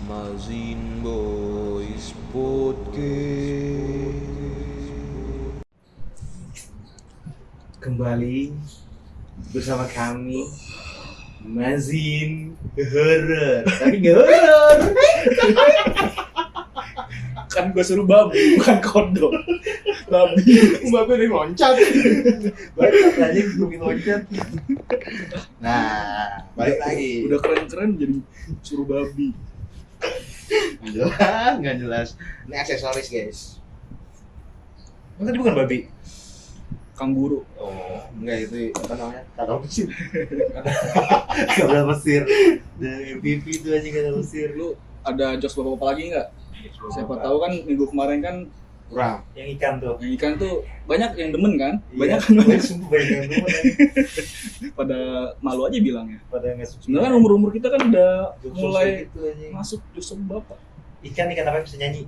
Mazin Boys Podcast. Kembali bersama kami Mazin Horror. Tapi nggak horror. Kan gue suruh babi, bukan kodok. Babi. Babi udah loncat. Balik aja bikin loncat. Nah, balik lagi. Udah keren-keren jadi suruh babi. Nggak jelas. Ini aksesoris guys. Tadi bukan babi. Kanguru. Oh, enggak itu apa namanya? Kapal Mesir. Kapal Mesir. Dari MVP itu aja kapal Mesir. Lu ada jokes bapak-bapak lagi nggak? Siapa tahu kan minggu kemarin kan Kurang. Yang ikan tuh. yang ikan tuh banyak yang demen kan? Iya. Banyak kan Sumpah banyak yang demen. pada malu aja bilangnya. Pada nggak suka. Sebenarnya kan umur-umur kita kan udah Jokes mulai gitu aja. masuk jokes sama bapak. Ikan apa yang bisa nyanyi?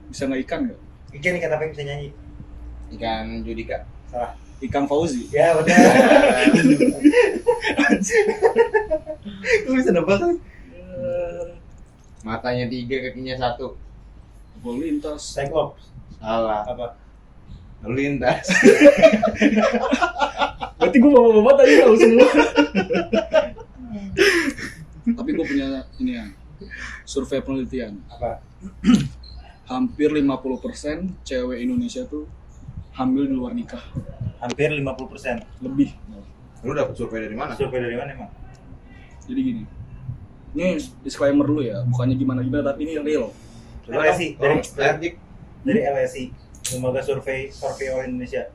Bisa nggak ikan nggak? Ikan apa yang bisa nyanyi? Ikan Judika. Salah. Ikan Fauzi. Ya benar. Lu bisa nebak kan? Matanya 3, kakinya 1. Lalu lintas. Cyclops. Salah. Apa? Lalu lintas. Berarti gue bapak-bapak tadi tahu semua. Tapi gue punya ini ya, survei penelitian. Apa? Hampir 50% cewek Indonesia tuh hamil di luar nikah. Hampir 50%. Lebih. Lu dapet survei dari mana? Survei dari mana emang? Jadi gini. Ini disclaimer dulu ya, bukannya gimana-gimana tapi ini real. LSI Atlantik. dari LSI, Lembaga Survei All Indonesia.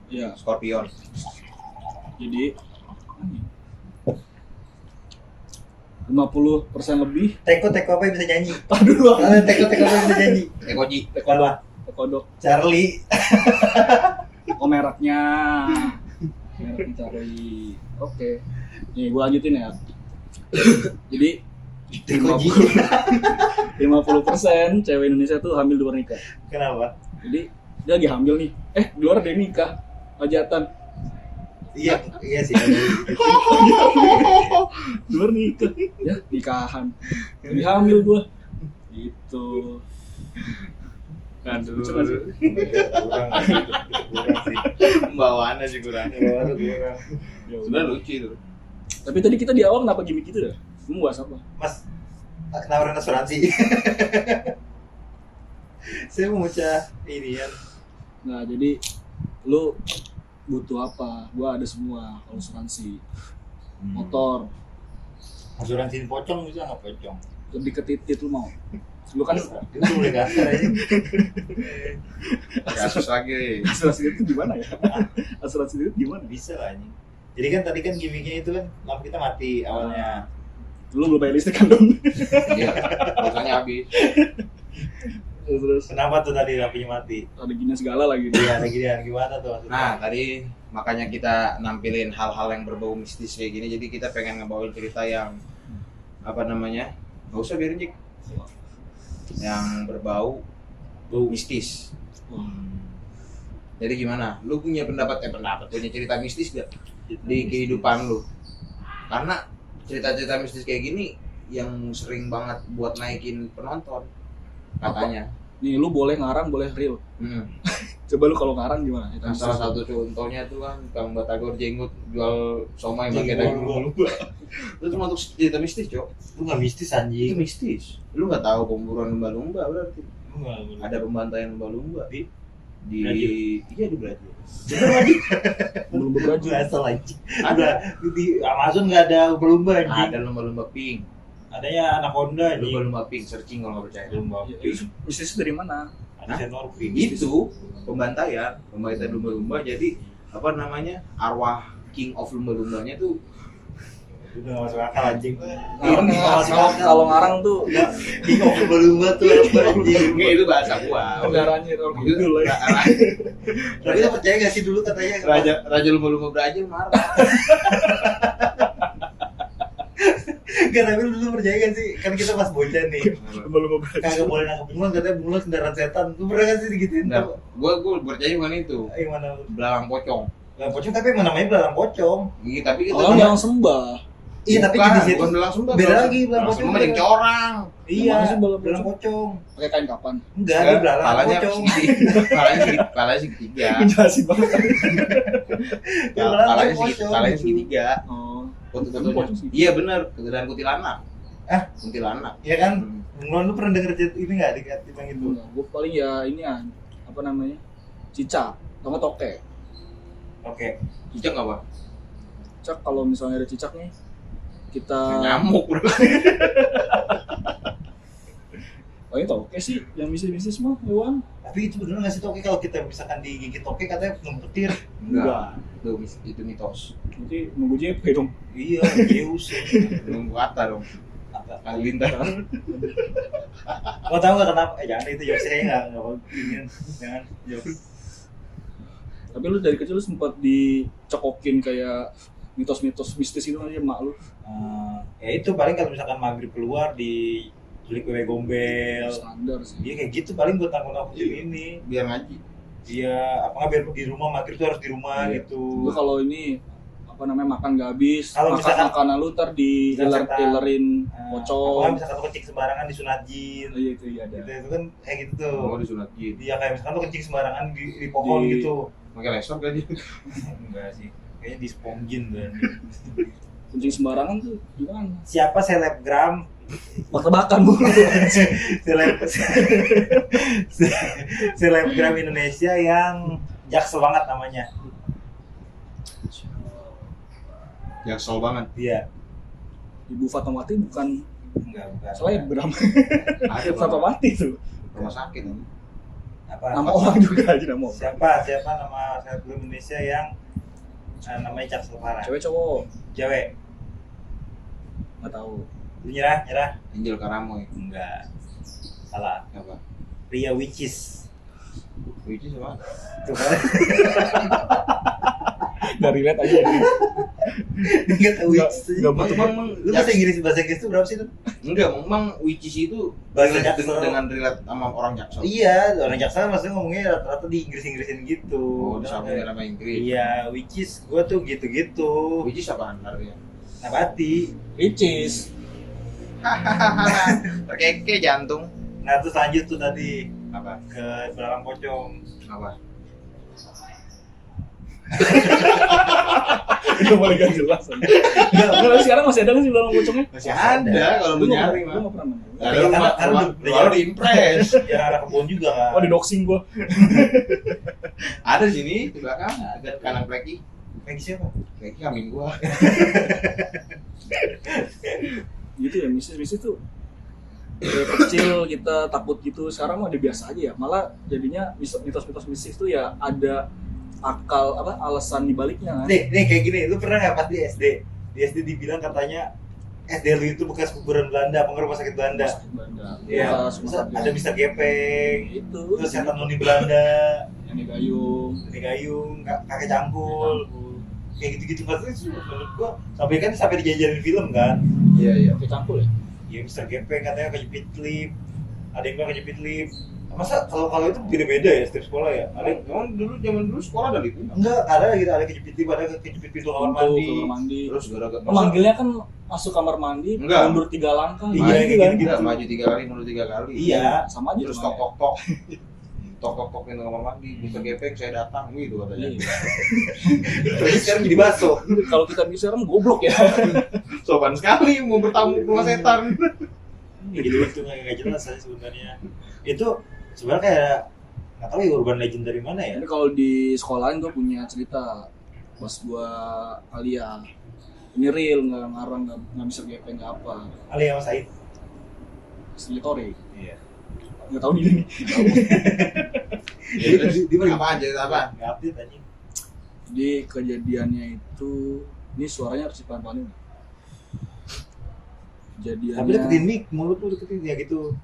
Iya. Scorpion. Jadi 50% lebih. Teko apa yang bisa nyanyi? Aduh, Teko apa yang bisa nyanyi? Ekoji. Salah. kodok. Charlie. Oh mereknya. Mereknya cari. Oke. Nih gue lanjutin ya. Jadi 50% cewek Indonesia tuh hamil di luar nikah. Kenapa? Jadi dia lagi hamil nih. Di luar dia nikah. Hajatan. Iya sih. Di luar nikah. Ya, nikahan. Lagi hamil gua. Gitu. Aduh. Kurang sih. Pembawaannya sih kurang. Kurang. Sebenarnya lucu itu. Tapi tadi kita di awal kenapa gimmick gitu dah? Lu mau bahas apa? Mas, nawarin asuransi. Saya mau baca ini ya. Nah, jadi lu butuh apa? Gua ada semua, asuransi, motor, Asuransi pocong bisa nggak pocong? lebih ke titit lu mau. Lu kan Itu boleh kasar aja. Kasus lagi. asuransi itu gimana ya? Asuransi itu gimana? Bisa lah ini. Jadi kan tadi kan gimmicknya itu kan lampu kita mati awalnya. Lu belum bayar listrik kan dong? Iya. Pulsanya habis. Terus Kenapa tuh tadi lampunya mati? ada gini segala lagi. Iya, lagi gimana tuh maksudnya? Nah, tadi makanya kita nampilin hal-hal yang berbau mistis kayak gini. Jadi kita pengen ngebawain cerita yang apa namanya? Gak usah biarin Cik. Yang berbau mistis. Jadi gimana? Lu punya punya cerita mistis gak di kehidupan lu? Karena cerita-cerita mistis kayak gini yang sering banget buat naikin penonton katanya. Nih lu boleh ngarang, boleh real. Coba lu kalau ngarang gimana? Nah, salah satu contohnya tuh kan Kang Batagor jenggot jual somai pakai daging lumba. Itu cuma untuk cerita mistis, Cok. Lu nggak mistis Itu anjing. mistis. Lu nggak tahu pemburuan lumba-lumba berarti. Lu nggak- Ada pembantaian lumba-lumba di Brazil. iya di Brazil. Belum beraju. Nggak asal anjing. Ada Di Amazon nggak ada lumba anjing. ada lumba-lumba pink. Adanya anaconda anjing. Lumba-lumba pink, searching kalau nggak percaya. Lumba pink. Bisnis dari mana? Ada senor pink. Itu pembantaian lumba-lumba. Jadi apa namanya? Arwah king of lumba-lumbanya tuh Udah nggak masuk akal anjing. Kalau ngarang tuh King of lumba tuh apa anjing? enggak itu bahasa gua. negaranya orang Itu kidul ya. Tapi lu percaya nggak sih dulu katanya? Raja lumba-lumba Brazil marah. Enggak, tapi lu dulu percaya gak sih? Kan kita pas bocah nih. Lumba-lumba beraju. Kagak boleh nangkep bunglon, katanya bunglon kendaraan setan. Lu pernah gak sih digituin? Nah, gua percaya bukan itu. Yang mana? Belalang pocong. Belalang pocong, tapi emang namanya belalang pocong. Iya, tapi kita Orang yang sembah. Iya, tapi Bukan, jenis itu bukan belang Sumba. beda lagi, belang Belang pocong Sumba beda. yang corang. Iya, Mana sih belang belang pocong. Pakai kain kapan? Enggak, dia belang Palanya pocong. palanya segitiga. Menjelasin banget. Dia belang Palanya pocong. palanya segitiga. Oh. Foto-fotonya. Pocong segitiga. Iya benar, kegedean kuntilanak. Kuntilanak. Iya kan? Lu pernah denger cerita ini enggak yang itu? Gue paling ya ini ya, apa namanya? Cicak, sama toke. Oke. Cicak apa? Cicak kalau misalnya ada cicak nih, kita Nyamuk bro. Oh ini toke sih, yang bisnis mah hewan. Tapi itu bener nggak sih toke kalau kita misalkan digigit toke katanya ngepetir? Enggak. Itu mitos. Nanti nunggu JP dong. Iya, Zeus. Nunggu kata dong. Halilintar. Mau tahu nggak kenapa? Jangan itu jokes saya nggak mau ingin jangan jokes. Tapi lu dari kecil lu sempat dicekokin kayak mitos-mitos mistis itu aja mak lu. Ya itu paling kalau misalkan maghrib keluar di beli kue gombel. Standar sih. Iya kayak gitu paling buat nakut-nakutin ini. Biar ngaji. Iya, apa nggak biar di rumah maghrib tuh harus di rumah Iya. gitu. Lu kalau ini apa namanya makan gak habis, Kalau makan misalkan- makanan lu ntar di Misalkan- ilerin Apa pocong. misalkan lu kencing sembarangan disunat jin. Oh iya itu iya ada. Gitu, itu kan kayak gitu tuh. Oh disunat jin. Iya kayak misalkan lu kencing sembarangan di pohon Di- gitu. Pakai laptop kan dia. Enggak sih. Kayaknya di spong jin kan. Kencing sembarangan tuh gimana? Siapa selebgram Tebak-tebakan bu. seleb selebgram Indonesia yang jaksel banget namanya? Jaksel banget. Dia Ibu Fatmawati bukan bukan. selebgram. Ada Fatmawati tuh. rumah sakit. Apa? Nama orang juga aja nama orang. Siapa nama selebgram Indonesia yang namanya jaksel parah? Cewek cowok Cewek. nggak tahu. Lu nyerah? Angel Karamoy. Enggak. Salah. Apa? Ria Witches. Which is apa? Tuh kan. Dari lihat aja. Enggak tahu Witches. Nggak Emang Lu bahasa Inggris itu berapa sih tuh? enggak, memang which is itu Bahasa relate Jaksel. dengan relate sama orang Jaksel. Iya, orang Jaksel maksudnya ngomongnya rata-rata di Inggris-Inggrisin gitu. Oh, disambungin sama Inggris. Iya, which is gua tuh gitu-gitu. Which is apaan artinya? Nabati. Which is Terkeke jantung. Nah, terus lanjut tuh tadi Apa? ke belakang pocong. Apa? udah mulai gak jelas. Enggak, sekarang masih ada nggak sih belakang pocongnya? Masih ada kalau lu nyari Gue mah. nggak pernah. Nah, Iya, karena baru di impress. Ya arah kebun juga kan. Oh di doxing gua. Ada di sini di belakang, dekat kanan Pleki. Lagi siapa? Pleki kambing gua. Gitu ya mistis tuh. Dari kecil kita takut gitu, sekarang mah udah biasa aja ya. Malah jadinya mitos-mitos mistis tuh ya ada akal apa alasan dibaliknya kan. Nih kayak gini, lu pernah nggak pas di SD? Di SD dibilang katanya SD lu itu bekas kuburan Belanda, apa rumah sakit Belanda? Belanda. Iya, Bekas terus rumah ada sakit. Mister Gepeng, Itu. terus setan noni Belanda, Nenek Gayung. Nenek Gayung, kakek cangkul, kayak gitu-gitu pasti menurut gua sampai dijajarin film kan? Iya, iya. Kayak cangkul ya. Ya Mister Gepeng katanya kejepit lip, ada yang bilang kejepit lip. Masa kalau itu beda-beda ya setiap sekolah ya? Ada Emang zaman dulu sekolah ada itu. enggak ada gitu, ada kejepit lip, ada kejepit pintu kamar mandi. Kamar mandi. Terus gara-gara Manggilnya kan masuk kamar mandi, Enggak. mundur 3 langkah. Iya, gitu kayak kan. gitu. Enggak, maju 3 kali, mundur 3 kali. Iya. Sama aja Terus cuma tok tok tok. Tok tok tok pintu kamar mandi. Mister Gepeng saya datang gitu katanya. Iya. Terus sekarang jadi baso. Kalau kita bisa kan goblok ya. Sopan sekali mau bertamu ke rumah setan. Gitu nggak jelas aja sebenarnya. Itu sebenarnya kayak nggak tahu ya urban legend dari mana ya. Ini kalau di sekolahan gue punya cerita pas gue kuliah. Ini real, nggak ngarang, nggak bisa gepeng, nggak apa. Ali sama Said. Slitori. Iya. Nggak tahu dia nih. Di apa aja apa? Nggak update aja. Jadi kejadiannya itu, ini suaranya harus dipelan-pelanin. Kejadiannya. Tapi deketin mic, mulut lu deketin ya gitu.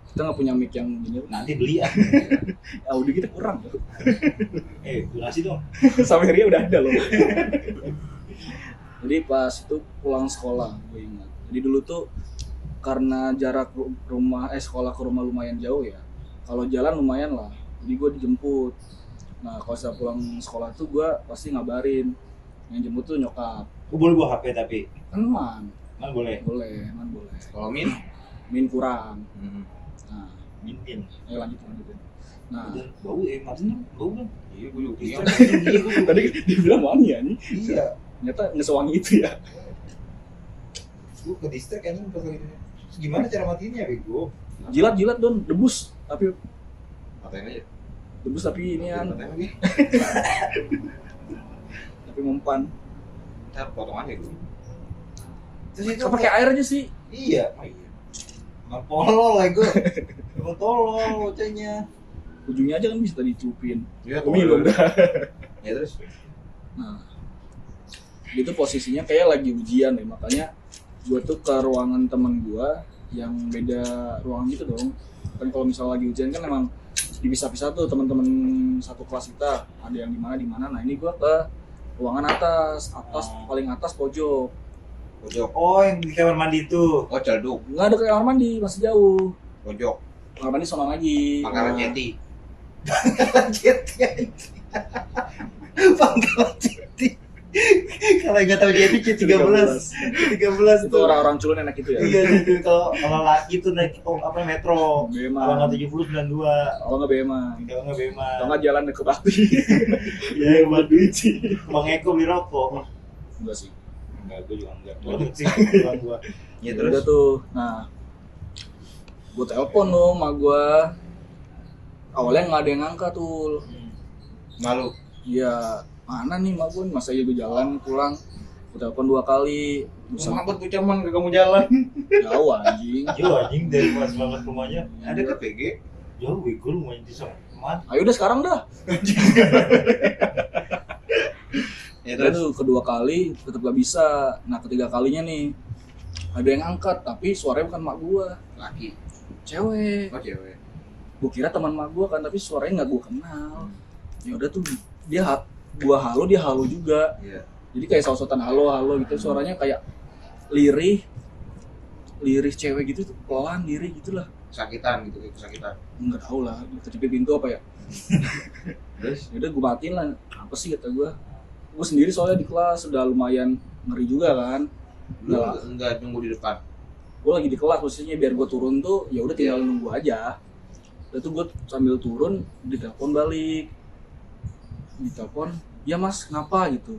Kita nggak punya mic yang gini. Nanti beli ah. Audio kita kurang. Durasi dong. Sampai Ria udah ada loh. Jadi pas itu pulang sekolah, gue ingat. Jadi dulu tuh karena jarak sekolah ke rumah lumayan jauh ya. Kalau jalan lumayan lah. Jadi gue dijemput. Nah kalau saya pulang sekolah tuh gue pasti ngabarin. Yang jemput tuh nyokap. Gue boleh bawa HP tapi Man boleh. boleh. Kalau min? Min kurang. Hmm. Nah, Min. ayo lanjutin. Nah, Udah, bau Martin bau kan? Iya, gue juga punya. Iya, gue tadi dibilang wangi ya nih. Iya. Ternyata nggak sewangi itu ya. Gue ke distrik anjing pas lagi itu. Terus gimana cara matiinnya bego? Jilat Don, debus tapi Patain aja. tapi ini kan Patain lagi. tapi mempan. Ntar potong aja gue. Terus itu Pakai air aja sih. Iya. Oh iya. Emang tolol lah gue. Emang tolol bocahnya. Ujungnya aja kan bisa tadi cupin. Iya, Minum dah. Ya terus. Nah, itu posisinya kayak lagi ujian deh, makanya gue tuh ke ruangan teman gue yang beda ruangan gitu dong. Kan kalau misalnya lagi ujian kan emang dipisah-pisah tuh teman-teman satu kelas kita, ada yang di mana. Nah ini gue ke ruangan atas paling atas pojok. Pojok. Oh, yang di kamar mandi itu. Oh, celduk. Nggak ada ke kamar mandi, masih jauh. Pojok. Kamar mandi sono lagi. Pangkalan Nah, Jeti. Jeti. Pangkalan Jeti. Kalau nggak tahu Jeti 13 itu tuh. orang-orang culun enak itu ya. Iya itu kalau laki tuh naik apa metro. Bema. Kalau nggak 70 92. Kalau nggak Bema. Kalau nggak Bema. Kalau nggak jalan ke Bakti. Iya buat duit sih. Bang Eko beli rokok. Enggak sih. Enggak, gue juga enggak. Gue sih pulang gua. Ya Udah terus. tuh. Nah, gue telepon dong sama gue. Awalnya nggak ada yang ngangkat tuh. Malu. Iya, mana nih mak gue? Masa iya gue jalan pulang. Gue telepon 2 kali. Mampet tuh cuman gak kamu jalan. Jauh anjing. Jauh anjing dari pas banget rumahnya. Ada ke PG. Jauh bego rumahnya di sana. Teman. Ayo udah sekarang dah. Ya Udah terus. tuh kedua kali tetap gak bisa. Nah ketiga kalinya nih ada yang angkat tapi suaranya bukan mak gue, Laki. cewek. Oh, cewek. Gue kira teman mak gue kan tapi suaranya nggak gue kenal. Ya udah tuh gua halo dia halo juga. Iya. Jadi kayak sausotan halo gitu, suaranya kayak lirih cewek gitu tuh, pelan lirih gitulah. Sakitan gitu, kesakitan. Nggak tahu lah, kecepit pintu apa ya. Terus Ya udah gue matiin lah, apa sih kata gue sendiri soalnya di kelas udah lumayan ngeri juga kan. lu enggak nunggu di depan. Gue lagi di kelas posisinya, biar gue turun tuh ya udah tinggal nunggu aja. Udah tuh gue sambil turun ditelepon balik, ya mas kenapa gitu,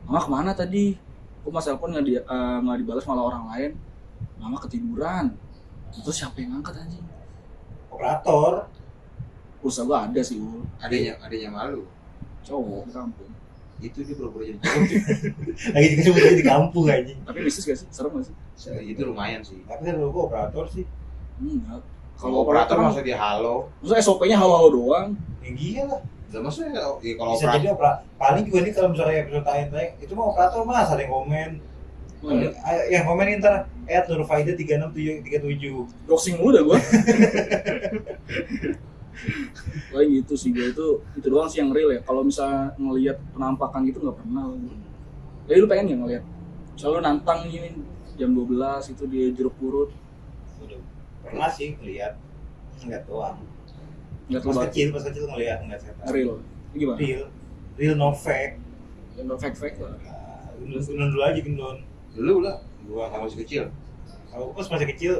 mama kemana tadi, kok mas telepon nggak dibalas malah orang lain, mama ketiduran. Itu siapa yang ngangkat anjing? Operator. Pulsa gue ada sih Ul, Adanya malu. cowok di kampung. Itu dia pura-pura jadi cowok. Lagi juga di kampung anjing. Tapi bisnis gak sih? Serem gak sih? Itu lumayan sih. Tapi kan gue operator sih. Enggak. Kalau operator masa dia halo. Maksudnya SOP-nya halo-halo doang. Ya gila lah. Lah maksudnya ya kalau Bisa jadi paling juga nih kalau misalnya episode tayang itu mah operator mas ada yang komen. Yang komen ntar @nurfaida 36737. Doxing mulu dah gue. Paling gitu sih gue itu doang sih yang real ya. Kalau misalnya ngelihat penampakan gitu nggak pernah. Jadi lu pengen nggak ngelihat? Misalnya lu nantang gini jam 12 itu di Jeruk Purut. Udah pernah sih ngeliat, ngeliat doang. Nggak Pas terlalu kecil ngeliat setan. real. Ini gimana? Real no fake. Yang no fake lah. Gendon dulu aja gendon. Dulu lah, gua kalau masih kecil. Kalau pas masih kecil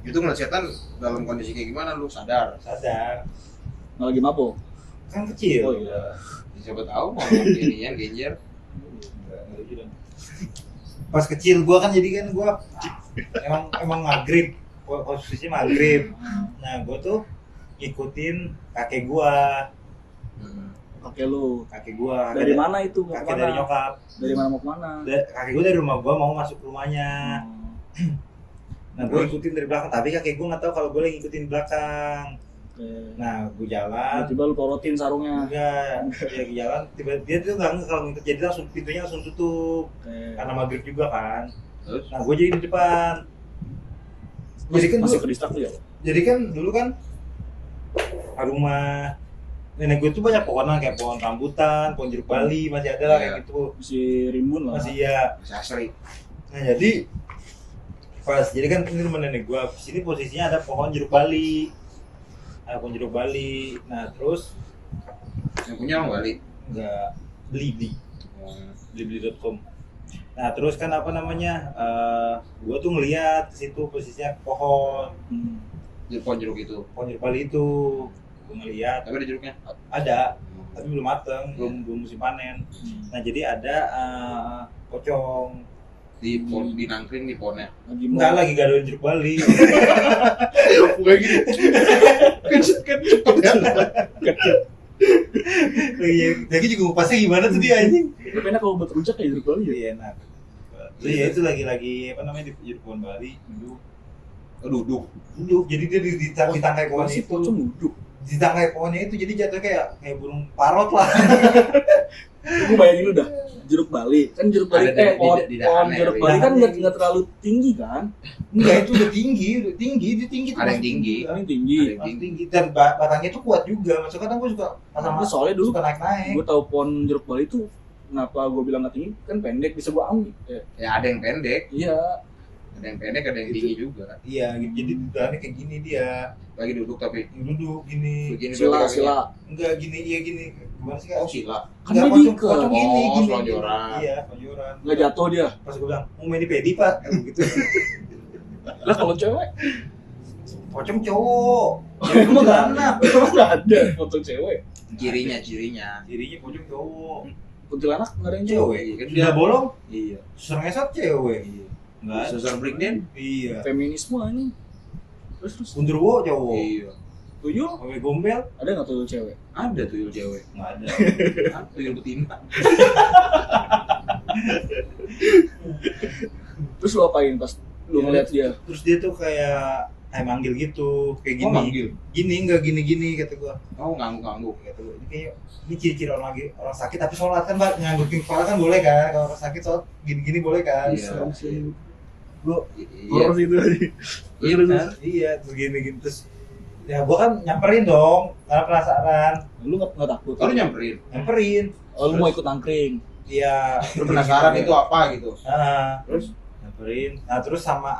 Itu ngeliat setan dalam kondisi kayak gimana lu sadar. sadar Nggak lagi mabok. kan kecil. Oh iya. Siapa tahu mau inian genjer. Nggak lucu dong. Pas kecil gua kan jadi kan gua emang maghrib, posisinya maghrib. Nah gua tuh ngikutin kakek gua. Kakek lu. Kakek gua Dari mana itu? Mau kakek kemana? dari nyokap. Dari mana mau kemana? Kakek gua dari rumah gua mau masuk ke rumahnya. Nah gua ikutin dari belakang, tapi kakek gua nggak tahu kalau gua lagi ngikutin belakang. Oke. Nah gua jalan, Tiba-tiba lu porotin sarungnya. enggak, dia jalan, tiba-tiba dia tuh nggak kalau ngikut, jadi langsung pintunya langsung tutup Oke. karena maghrib juga kan. Terus Nah gua jadi di depan. Jadi kan masih dulu, ke distrak tuh ya? jadi kan dulu kan rumah nenek gue tuh banyak pohonan kayak pohon rambutan, pohon jeruk bali, masih ada lah kayak gitu. Masih rimbun lah. Masih ya. masih asri. Nah jadi pas jadi kan ini rumah nenek gua, sini posisinya ada pohon jeruk bali, ada pohon jeruk bali. Nah terus Yang punya orang balik. nggak beli beli.com. Nah terus kan apa namanya, gue tuh ngeliat ke situ posisinya pohon Pohon jeruk itu. jeruk Bali itu, gue ngeliat Tapi ada jeruknya. ada tapi belum mateng, belum musim panen. Nah jadi ada pocong, Di pohon, di nangkring di pohonnya. enggak lagi gadoin jeruk Bali. Kayak gini. Kan cepet kan. Jadi juga ngupasnya gimana tuh dia anjing? Tapi enak kalau buat rujak kayak jeruk Bali ya. Iya enak. Iya itu lagi apa namanya di jeruk pohon Bali Duduk. duduk. Jadi dia di tangkai pohon Masih itu, pocong duduk. di tangkai pohonnya itu jadi jatuh kayak burung parot lah. Gue bayangin lu dah, jeruk Bali kan jeruk Bali Ada pohon di pohon dahannya jeruk kali. Bali kan Dahannya. nggak terlalu tinggi kan? Enggak itu udah tinggi, dia tinggi. tuh Ada yang masih tinggi. Ini tinggi. Ada yang Masih tinggi dan batangnya tuh kuat juga. Maksudnya kadang gue suka Nah, soalnya dulu suka naik. gue tahu pohon jeruk Bali itu kenapa gue bilang nggak tinggi kan pendek bisa gue ambil. Ya ada yang pendek, Iya. ada yang pendek, ada yang tinggi juga. Iya, gitu. Jadi dahannya kayak gini dia. Lagi duduk tapi Duduk gini. begini Sila berarti sila. Enggak gini, iya gini. Gimana sih kakinya. Kak? Oh sila. Kan Enggak, dia diikat. pocong gini, Oh, gini. selonjoran. Iya, selonjoran. Nggak jatuh dia. Pas gue bilang, mau main di pedi pak, gitu. Lah kalau cewek Pocong cowok. emang nggak anak. emang nggak ada foto cewek. Cirinya. Cirinya pocong cowok. Kuntilanak nggak ada yang cewek. Cewek kan Sudah bolong, Iya. susah ngesot cewek. Enggak ada. Susah breakdown. Iya. Feminisme ini. Terus Gundurwo cowok. Iya. tuyul Sampai gombel ada nggak tuyul cewek? Ada tuyul cewek. enggak ada. Tuyul betina. Terus lu apain pas lu ngeliat dia? Terus dia tuh kayak manggil gitu, kayak Oh, gini. manggil. Gini enggak gini kata gua. Oh ngangguk. Kata gua. Ini kayak ini ciri-ciri orang sakit tapi sholat kan, Pak. Nganggukin kepala kan boleh kan? Kalau orang sakit sholat gini-gini boleh kan? Iya. Gua Iya. Horor itu tadi. Iya benar. iya terus gini terus ya gua kan nyamperin dong karena penasaran. Lu nggak takut? Kalau nyamperin. Nyamperin. Oh, lu mau ikut nangkring? Iya. Lu penasaran itu apa gitu. Nah, Terus nyamperin. Nah, terus sama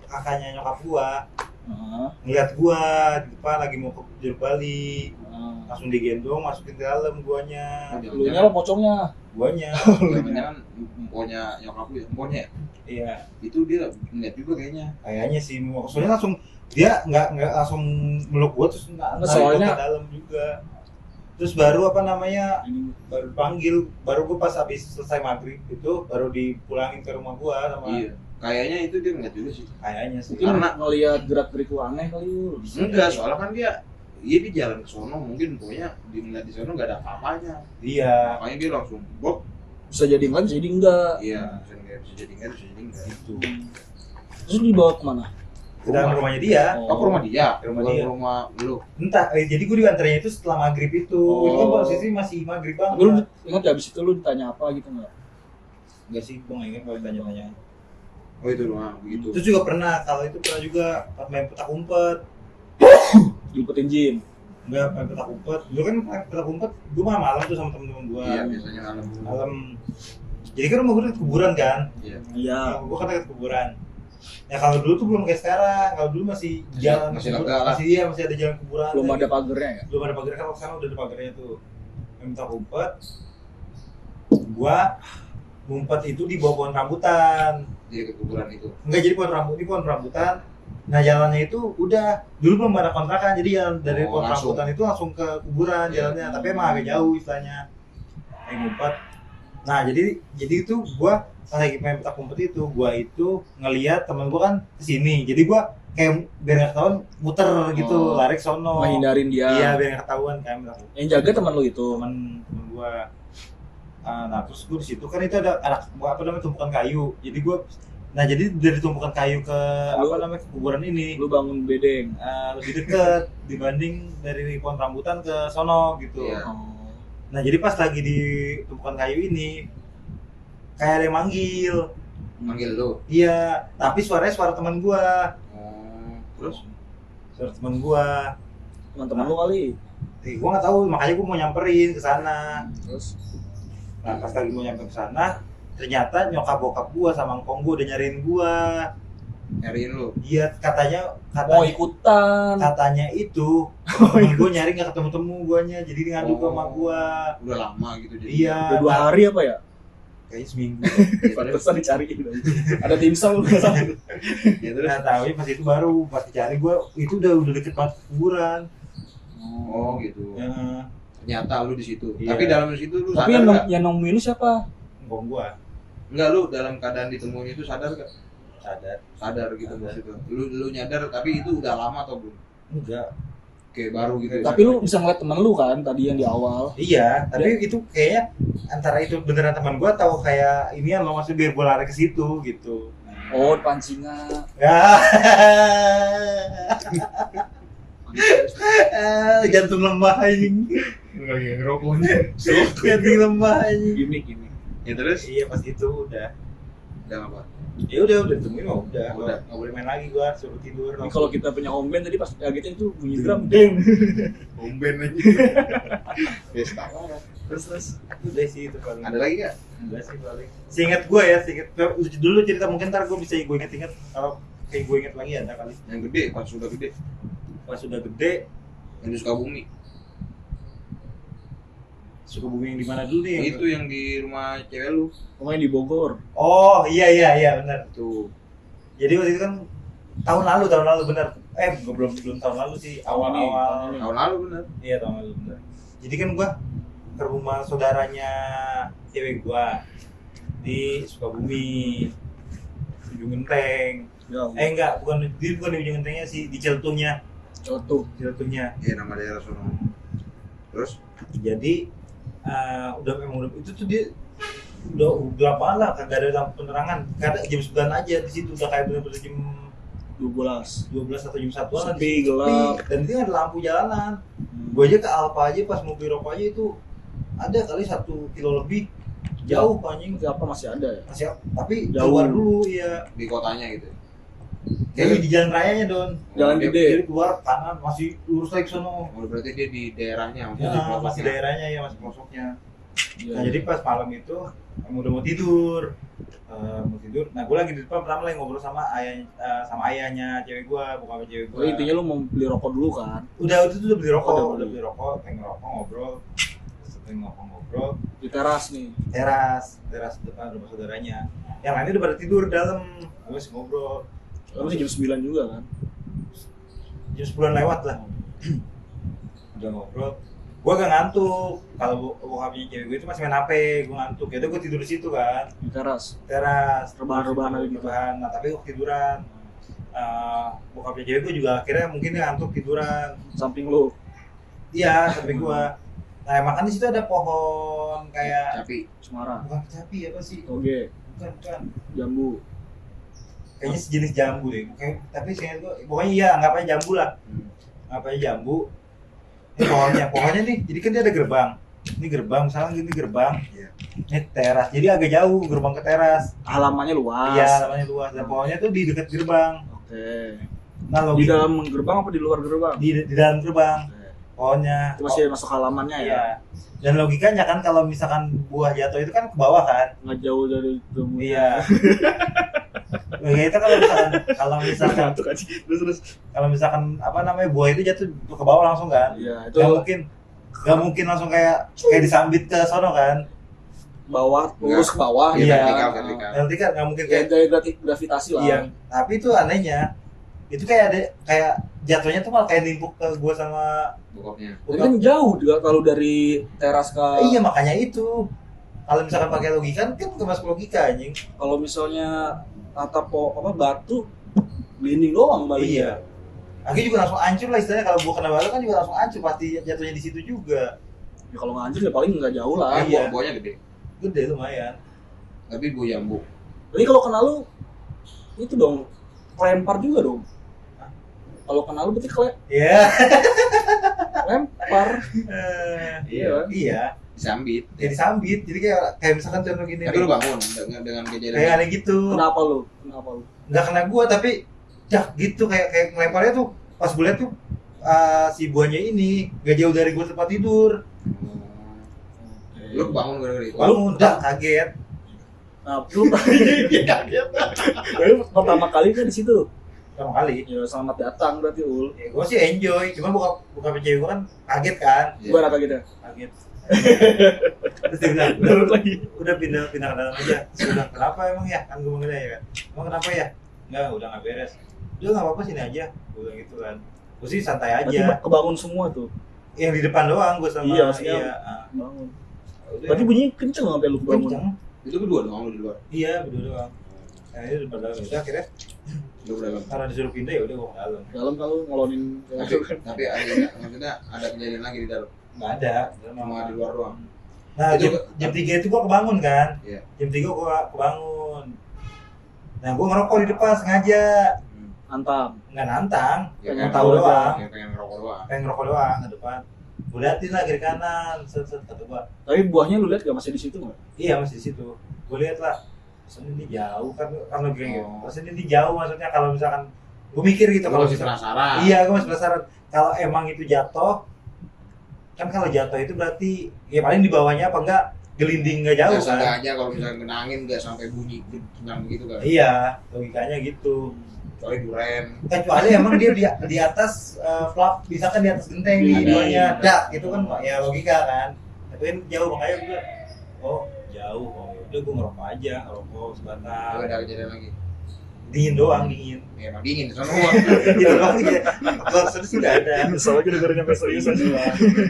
kakaknya nyokap gua Heeh. ngeliat gua di depan lagi mau ke jeruk Bali. Heeh. Langsung digendong masukin ke dalam guanya. Lu nya lah pocongnya. Guanya. Jangan-jangan emponya nyokap lu ya, emponya ya? Iya. Itu dia ngeliat juga kayaknya. Kayaknya sih soalnya langsung dia nggak langsung meluk gua terus narik gua soalnya- ke dalam juga. Terus baru apa namanya? Ini Baru panggil, baru gua pas habis selesai maghrib itu baru dipulangin ke rumah gua sama Iya. Kayaknya itu dia ngeliat juga sih. kayaknya sih. mungkin Karena- ngelihat gerak-gerik lu aneh kali lu. Enggak, soalnya kan dia jalan ke sono, mungkin pokoknya dia ngeliat di sono nggak ada apa-apanya. Iya. Makanya dia langsung bok. Bisa jadi enggak, bisa jadi enggak. Iya, bisa jadi enggak, bisa jadi enggak. Gitu. Terus dibawa kemana? Ke dalam rumahnya dia. Oh, ke rumah dia, Ke rumah bukan dia. ke rumah lu. Entah, jadi gue diantarnya itu setelah maghrib itu. Itu kan Oh. posisi masih maghrib banget. Tapi lu ingat gak abis itu lu ditanya apa gitu nggak? Enggak sih, gue nggak ingat kalau ditanya-tanya. Oh itu rumah begitu. Terus juga pernah, kalau itu pernah juga pas main petak umpet. Jumpetin jin. Enggak, main petak umpet. Dulu kan main petak umpet, gue malam tuh sama temen-temen gue. Iya, biasanya malam. Malam. Jadi kan rumah gue deket kuburan kan. Iya. Iya. Gue kan deket kuburan. Ya kalau dulu tuh belum kayak sekarang. Kalau dulu masih jalan masih kuburan, lega lah. masih ada jalan kuburan. Belum kayak ada gitu. pagernya ya? Belum ada pagar, kan sekarang udah ada pagarnya tuh. Main petak umpet. Gua ngumpet itu di bawah pohon rambutan. Dia ke kuburan itu. Enggak, jadi pohon rambutan. Nah jalannya itu udah dulu belum ada kontrakan, jadi jalan dari Oh, pohon langsung. rambutan itu langsung ke kuburan jalannya, tapi emang agak jauh istilahnya. Ngumpet. Nah jadi itu gua pas lagi main petak umpet itu, gua itu ngelihat temen gua kan kesini, jadi gua kayak biar nggak ketahuan muter gitu, Oh. lari ke sono. Menghindarin dia. Iya biar nggak ketahuan kayak petak umpet. Yang jaga teman lu itu. Temen gua. Nah terus gua di situ kan itu ada apa namanya tumpukan kayu, jadi gua jadi dari tumpukan kayu ke Lu- apa namanya ke kuburan ini Lu bangun bedeng. lebih deket dibanding dari pohon rambutan ke sono gitu. Iya. Oh. Nah jadi pas lagi di tumpukan kayu ini kayak ada yang manggil. Manggil lu. Iya, tapi suaranya suara teman gua. Oh, terus Suara teman gua. Teman-teman lu kali. Gua nggak tahu, makanya gua mau nyamperin ke sana. Terus Nah pas lagi mau nyamper ke sana, ternyata nyokap bokap gua sama ngkong gua udah nyariin gua. nyariin lu. Dia katanya mau ikutan. katanya itu temen gue nyari nggak ketemu guanya, jadi ngadu Oh. sama gua. Udah lama gitu jadi. Iya. Udah 2 hari apa ya? kayaknya seminggu. Pantesan dicariin. Ada dimsum lu nggak Ya terus Nah, tahu pas itu baru pas dicari gue itu udah deket banget kuburan. oh gitu. Ya, Ternyata lu di situ. Iya. Tapi dalam situ lu Tapi sadar yang nemuin lu siapa? ngomong gue Enggak, lu dalam keadaan ditemuin itu sadar gak? sadar. Sadar gitu Sadar. maksudnya. Lu nyadar tapi itu udah lama atau belum? Enggak. Kayak baru gitu. ya? Tapi lu bisa ngeliat temen lu kan tadi yang di awal. Iya, tapi itu kayaknya antara itu beneran teman gue atau kayak ini lo maksud biar gue lari ke situ gitu. Oh, pancingan. Ya. Jantung lembah anjing. lagi ngerokoknya. Jantung lembah anjing. Gimik. Ya terus Iya pas itu udah. udah apa? Ya udah ditemuin mah udah. Udah. Nggak boleh main lagi gua suruh tidur. Ini kalau kita punya Om Ben tadi pas ngagetin tuh bunyi drum deng. Bomben aja. Pesta. Terus. Udah sih itu paling. Ada lagi gak? Enggak sih paling. Seingat gua ya, lucu dulu cerita mungkin ntar gua bisa gue inget-inget kalau kayak gue inget lagi ada kali. Yang gede, pas sudah gede. Pas sudah gede, Yang di Sukabumi. Sukabumi yang di mana dulu nih? Itu yang di rumah cewek lu. Pokoknya di Bogor. Oh iya benar. Tuh. Jadi waktu itu kan tahun lalu benar. Belum tahun lalu sih, awal-awal. Tahun lalu bener. Iya tahun lalu benar. Jadi kan gua ke rumah saudaranya cewek gua di Sukabumi, Ujung Genteng. Ya, Enggak, bukan di Ujung Gentengnya sih, di Celtungnya. Cotuh. Celtungnya. Iya nama daerah sono. Terus Jadi udah itu tuh dia udah gelap banget lah, kagak ada lampu penerangan. Kadang jam 9 aja di situ udah kayak bener-bener jam 12 atau jam 1 lah. Sepi, gelap. Dan itu nggak ada lampu jalanan. Gue aja ke Alfa aja pas mau beli rokok aja itu ada kali 1 kilo lebih jauh anjing. Tapi apa masih ada ya? Masih tapi Jauh. keluar dulu ya. di kotanya gitu. Kayaknya di jalan rayanya Don. Jalan Dia- gede. Jadi keluar kanan masih lurus lagi ke sono. Oh, berarti dia di daerahnya, maksudnya Ya, di masih pelosoknya. daerahnya ya, masih pelosoknya. Iya. Nah jadi pas malam itu udah mau tidur, Nah gue lagi di depan pertama lagi ngobrol sama ayahnya cewek gue, bukan cewek gue. Oh, intinya lu mau beli rokok dulu kan? Udah itu tuh udah beli rokok, Oh, udah beli rokok, pengen ngerokok ngobrol, Di teras nih. teras depan rumah saudaranya. Yang lainnya udah pada tidur dalam, gue masih ngobrol. Lu jam 9 juga kan? Jam 10 lewat lah. Udah ngobrol. Gue gak ngantuk. Kalau bokapnya cewek gue itu masih main HP, gue ngantuk. Ya udah gue tidur di situ kan. Di teras. Teras, Rebahan-rebahan aja gitu. rebahan. Nah tapi gue tiduran. Bokapnya cewek gue juga akhirnya mungkin dia ngantuk tiduran. Samping lu. Iya, sampai gue. Nah makan di situ ada pohon kayak Tapi Cemara. bukan kecapi apa sih? Toge. Bukan. Jambu. Kayaknya sejenis jambu deh. Tapi saya gue, pokoknya iya anggap aja jambu lah. Anggap aja jambu. Ini pohonnya nih. Jadi kan dia ada gerbang. Ini gerbang, misalnya gini gerbang. Iya. Ini teras. Jadi agak jauh gerbang ke teras. Halamannya luas. Iya, namanya luas. Dan pohonnya tuh di dekat gerbang. Oke. Nah, Di logika dalam gerbang apa di luar gerbang? di dalam gerbang. Pohonnya. Itu masih masuk halamannya ya? Iya. Dan logikanya kan kalau misalkan buah jatuh itu kan ke bawah kan? Nggak jauh dari gerbang. Iya. Logikanya itu kalau misalkan Terus. kalau misalkan apa namanya buah itu jatuh ke bawah langsung kan? Iya, itu Gak mungkin langsung kayak disambit ke sono kan? bawah, lurus ke bawah. Iya, ya. vertikal. Nanti kan gak mungkin Kayak kayak dari gravitasi lah. iya. Tapi itu anehnya. Itu kayak jatuhnya tuh malah kayak nimpuk ke gua sama bokapnya. Tapi kan jauh juga kalau dari teras ke. Iya makanya itu. Kalau misalkan pakai logika kan masuk logika anjing. Kalau misalnya atap batu blinding doang baliknya. Iya. Akhirnya juga langsung hancur lah istilahnya, kalau gua kena bala kan juga langsung hancur pasti jatuhnya di situ juga. Ya kalau nggak hancur ya paling nggak jauh lah. Iya. Buahnya gede. Gede lumayan. Tapi buah jambu. Jadi kalau kena lu itu dong lempar juga dong. Kalau kena lu berarti Iya. lempar. Iya. Iya. Disambit. Jadi sambit. Jadi kayak misalkan contoh gini. Tapi lu bangun dengan kejadian. Kayak aneh gitu. Kenapa lu? Nggak kena gua tapi gitu kayak ngelemparnya tuh pas gue liat tuh si buahnya ini gak jauh dari gua tempat tidur. Lu bangun gara-gara itu. Bangun udah kaget. Nah, lu Lu pertama kali kan di situ. Pertama kali. Ya selamat datang berarti Ul. Ya, gue sih enjoy, cuma buka cewek gue kan kaget kan. Iya. Gua rata gitu. Kaget. Terus dia bilang, Nurut lagi. udah pindah ke dalam aja. Terus bilang, kenapa emang ya? Kan gue manggilnya ya kan. Emang kenapa ya? Enggak, udah nggak beres. Udah nggak apa-apa sini aja. Gue bilang gitu kan. Gue sih santai Berarti aja. kebangun semua tuh. Yang di depan doang gue sama. Iya, maksudnya ah. bangun. Udah. Berarti bunyinya kenceng sampai lu bangun. Kenceng. Itu berdua doang lu di luar. Iya, berdua doang. Nah, ini depan dalam. Udah akhirnya Lu berapa? karena disuruh pindah ya udah gue ke dalam. Dalam kalau ngelonin Tapi ada maksudnya ada kejadian lagi di dalam. Nggak ada. Cuma di luar doang. Nah, Itu- jam 3 itu gua kebangun kan? Iya. Jam 3 gua kebangun. Nah, gua ngerokok di depan sengaja. antam. Nggak nantang, Ya, pengen kan, tahu doang. Ya, pengen ngerokok doang. Pengen ngerokok doang ke depan. Gua liatin lah kiri kanan, set kata gua. Tapi buahnya lu lihat gak masih di situ nggak? Iya, masih di situ. Gua lihat lah. Pesan ini jauh kan karena gini. Oh. Pesan ini jauh maksudnya kalau misalkan gua mikir gitu Lu kalau masih misalkan- penasaran. Iya, gua masih penasaran. Kalau emang itu jatuh, kan kalau jatuh itu berarti ya paling di bawahnya apa enggak gelinding nggak jauh Ya, kan? aja kalau misalnya kena angin nggak sampai bunyi kencang begitu kan. Iya, logikanya gitu. Soalnya duren. Kecuali emang dia di atas flap, bisa kan di atas genteng di Ada, duanya ada. dak itu kan ya logika kan. Tapi kan jauh makanya gue jauh, udah gue ngerokok aja, ngerokok sebentar. Ada kejadian lagi. Dingin doang, dingin. Ya emang dingin di sana doang. Gitu doang ya. Kalau sudah ada. Soalnya dengerin sampai seriusan juga.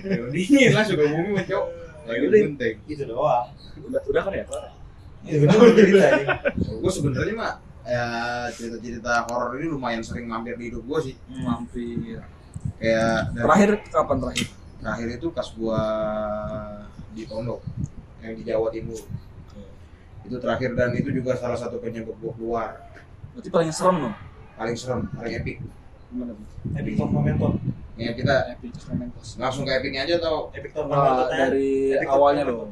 Ya, dingin lah suka bumi mencok. Ya Lagi udah. penting. Gitu doang. Udah kan ya? Itu bener cerita ini. Gue sebenarnya mah ya cerita-cerita horor ini lumayan sering mampir di hidup gue sih. Mampir. Kayak dari- Terakhir kapan terakhir? terakhir itu pas gua di pondok yang di Jawa Timur. Itu terakhir dan itu juga salah satu penyebab gua keluar. Berarti paling serem loh. Paling serem, paling epic. Gimana tuh? Epic Top Momentum. Ya kita Epic terus Mementos. langsung ke epicnya aja atau Epic Top Nah, Momentum. dari awalnya loh.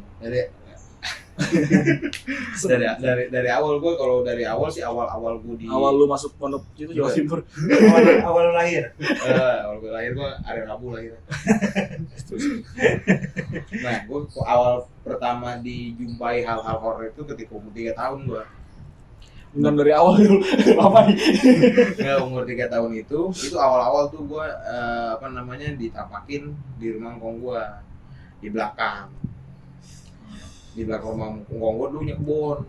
dari awal gua, kalau dari awal sih awal gua di Awal lu masuk pondok itu Jawa Timur. Awal lahir. awal gua lahir gua hari Rabu lahir. Nah, gua awal pertama dijumpai hal-hal horor itu ketika umur 3 tahun gua. Bukan dari awal dulu. Apa nih? Nggak, umur 3 tahun itu awal-awal tuh gue ditapakin di rumah ngkong gue di belakang rumah ngkong gue dulunya kebun.